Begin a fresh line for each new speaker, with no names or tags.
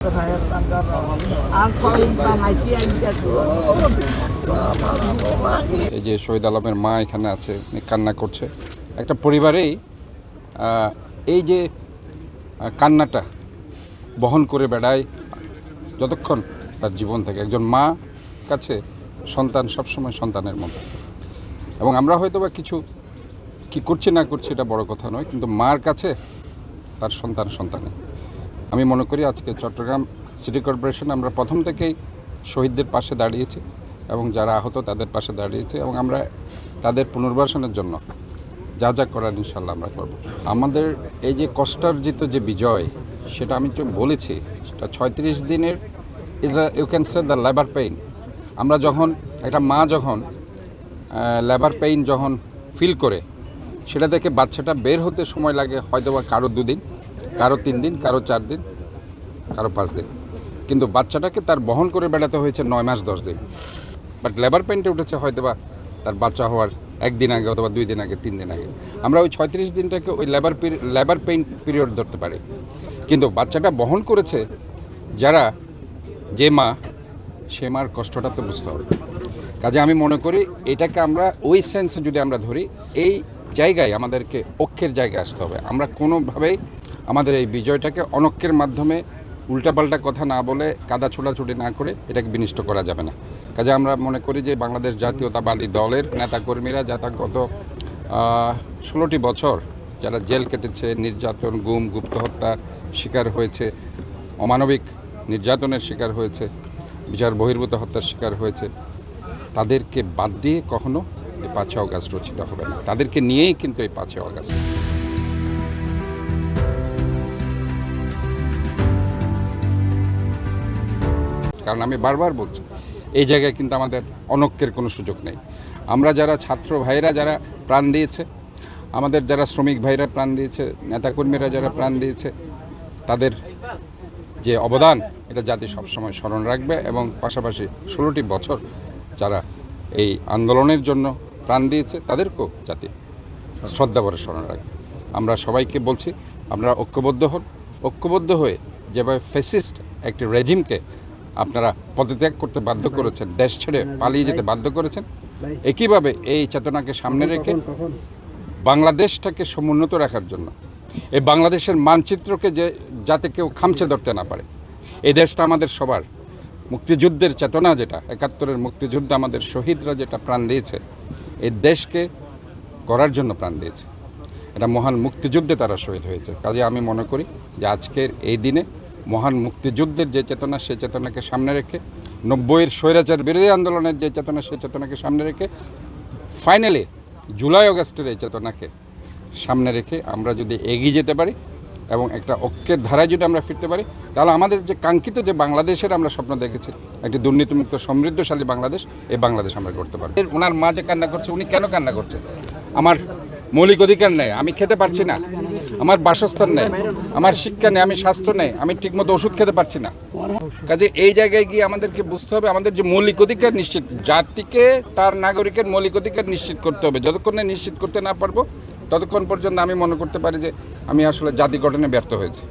এই যে শহীদ আলমের মা এখানে আছে, কান্না করছে। একটা পরিবারেই এই যে কান্নাটা বহন করে বেড়ায় যতক্ষণ তার জীবন থাকে। একজন মা কাছে সন্তান সবসময় সন্তানের মতো, এবং আমরা হয়তো বা কিছু কি করছি না করছি এটা বড় কথা নয়, কিন্তু মার কাছে তার সন্তানই। আমি মনে করি আজকে চট্টগ্রাম সিটি কর্পোরেশন আমরা প্রথম থেকেই শহীদদের পাশে দাঁড়িয়েছি এবং যারা আহত তাদের পাশে দাঁড়িয়েছি, এবং আমরা তাদের পুনর্বাসনের জন্য যা যা করার ইনশাল্লাহ আমরা করব। আমাদের এই যে কষ্টার্জিত যে বিজয়, সেটা আমি তো বলেছি, সেটা 36 দিনের you can say the labour pain. আমরা যখন একটা মা যখন লেবার পেইন যখন ফিল করে, সেটা থেকে বাচ্চাটা বের হতে সময় লাগে হয়তো বা কারো 2 দিন, কারো 3 দিন, কারো 4 দিন, কারো 5 দিন, কিন্তু বাচ্চাটাকে তার বহন করে বেড়াতে হয়েছে 9 মাস 10 দিন। বাট লেবার পেইনটা উঠেছে হয়তো বা তার বাচ্চা হওয়ার 1 দিন আগে অথবা 2 দিন আগে, 3 দিন আগে। আমরা ওই 36 দিনটাকে ওই লেবার পেইন পিরিয়ড ধরতে পারি, কিন্তু বাচ্চাটা বহন করেছে যারা, যে মা, সে মার কষ্টটা তো বুঝতে হবে। কাজে আমি মনে করি এটাকে আমরা ওই সেন্সে যদি আমরা ধরি, এই জায়গায় আমাদেরকে ঐক্যের জায়গায় আসতে হবে। আমরা কোনোভাবেই আমাদের এই বিজয়টাকে অনৈক্যের মাধ্যমে উল্টাপাল্টা কথা না বলে, কাদা ছোটাছুটি না করে এটাকে বিনষ্ট করা যাবে না। কাজে আমরা মনে করি যে বাংলাদেশ জাতীয়তাবাদী দলের নেতাকর্মীরা যারা গত 16টি বছর যারা জেল কেটেছে, নির্যাতন, গুম, গুপ্ত হত্যা শিকার হয়েছে, অমানবিক নির্যাতনের শিকার হয়েছে, বিচার বহির্ভূত হত্যার শিকার হয়েছে, তাদেরকে বাদ দিয়ে কখনো এই 5ই অগাস্ট রচিত হবে না। তাদেরকে নিয়েই কিন্তু এই 5ই অগাস্ট। কারণ আমি বারবার বলছি, এই জায়গায় কিন্তু আমাদের অনৈক্যের কোনো সুযোগ নেই। আমরা যারা ছাত্র ভাইরা যারা প্রাণ দিয়েছে, আমাদের যারা শ্রমিক ভাইরা প্রাণ দিয়েছে, নেতাকর্মীরা যারা প্রাণ দিয়েছে, তাদের যে অবদান এটা জাতি সবসময় স্মরণ রাখবে, এবং পাশাপাশি 16টি বছর যারা এই আন্দোলনের জন্য প্রাণ দিয়েছে তাদেরকেও জাতি শ্রদ্ধা করে স্মরণ রাখবে। আমরা সবাইকে বলছি, আমরা ঐক্যবদ্ধ হয়ে যেভাবে ফ্যাসিস্ট একটি রেজিমকে আপনারা পদত্যাগ করতে বাধ্য করেছেন, দেশ ছেড়ে পালিয়ে যেতে বাধ্য করেছেন, একইভাবে এই চেতনাকে সামনে রেখে বাংলাদেশটাকে সমুন্নত রাখার জন্য, এই বাংলাদেশের মানচিত্রকে যাতে কেউ খামচে ধরতে না পারে, এই দেশটা আমাদের সবার, মুক্তিযুদ্ধের চেতনা যেটা, 71-এর মুক্তিযুদ্ধে আমাদের শহীদরা যেটা প্রাণ দিয়েছে, এই দেশকে গড়ার জন্য প্রাণ দিয়েছে। এটা মহান মুক্তিযুদ্ধে তারা শহীদ হয়েছে। কাজে আমি মনে করি যে আজকের এই দিনে মহান মুক্তিযুদ্ধের যে চেতনা, সেই চেতনাকে সামনে রেখে, 90-এর স্বৈরাচার বিরোধী আন্দোলনের যে চেতনা, সেই চেতনাকে সামনে রেখে, ফাইনালি জুলাই আগস্টের এই চেতনাকে সামনে রেখে আমরা যদি এগিয়ে যেতে পারি এবং একটা ঐক্যের ধারায় যদি আমরা ফিরতে পারি, তাহলে আমাদের যে কাঙ্ক্ষিত যে বাংলাদেশের আমরা স্বপ্ন দেখেছি, একটি দুর্নীতিমুক্ত সমৃদ্ধশালী বাংলাদেশ, এই বাংলাদেশ আমরা করতে পারি। ওনার মা যে কান্না করছে, উনি কেন কান্না করছে? আমার মৌলিক অধিকার নেই, আমি খেতে পারছি না, আমার বাসস্থান নেই, আমার শিক্ষা নেই, আমি স্বাস্থ্য নেই, আমি ঠিকমতো ওষুধ খেতে পারছি না। কাজে এই জায়গায় গিয়ে আমাদেরকে বুঝতে হবে আমাদের যে মৌলিক অধিকার নিশ্চিত, জাতিকে তার নাগরিকের মৌলিক অধিকার নিশ্চিত করতে হবে। যতক্ষণ না নিশ্চিত করতে না পারবো, ততক্ষণ পর্যন্ত আমি মনে করতে পারি যে আমি আসলে জাতি গঠনে ব্যর্থ হয়েছি।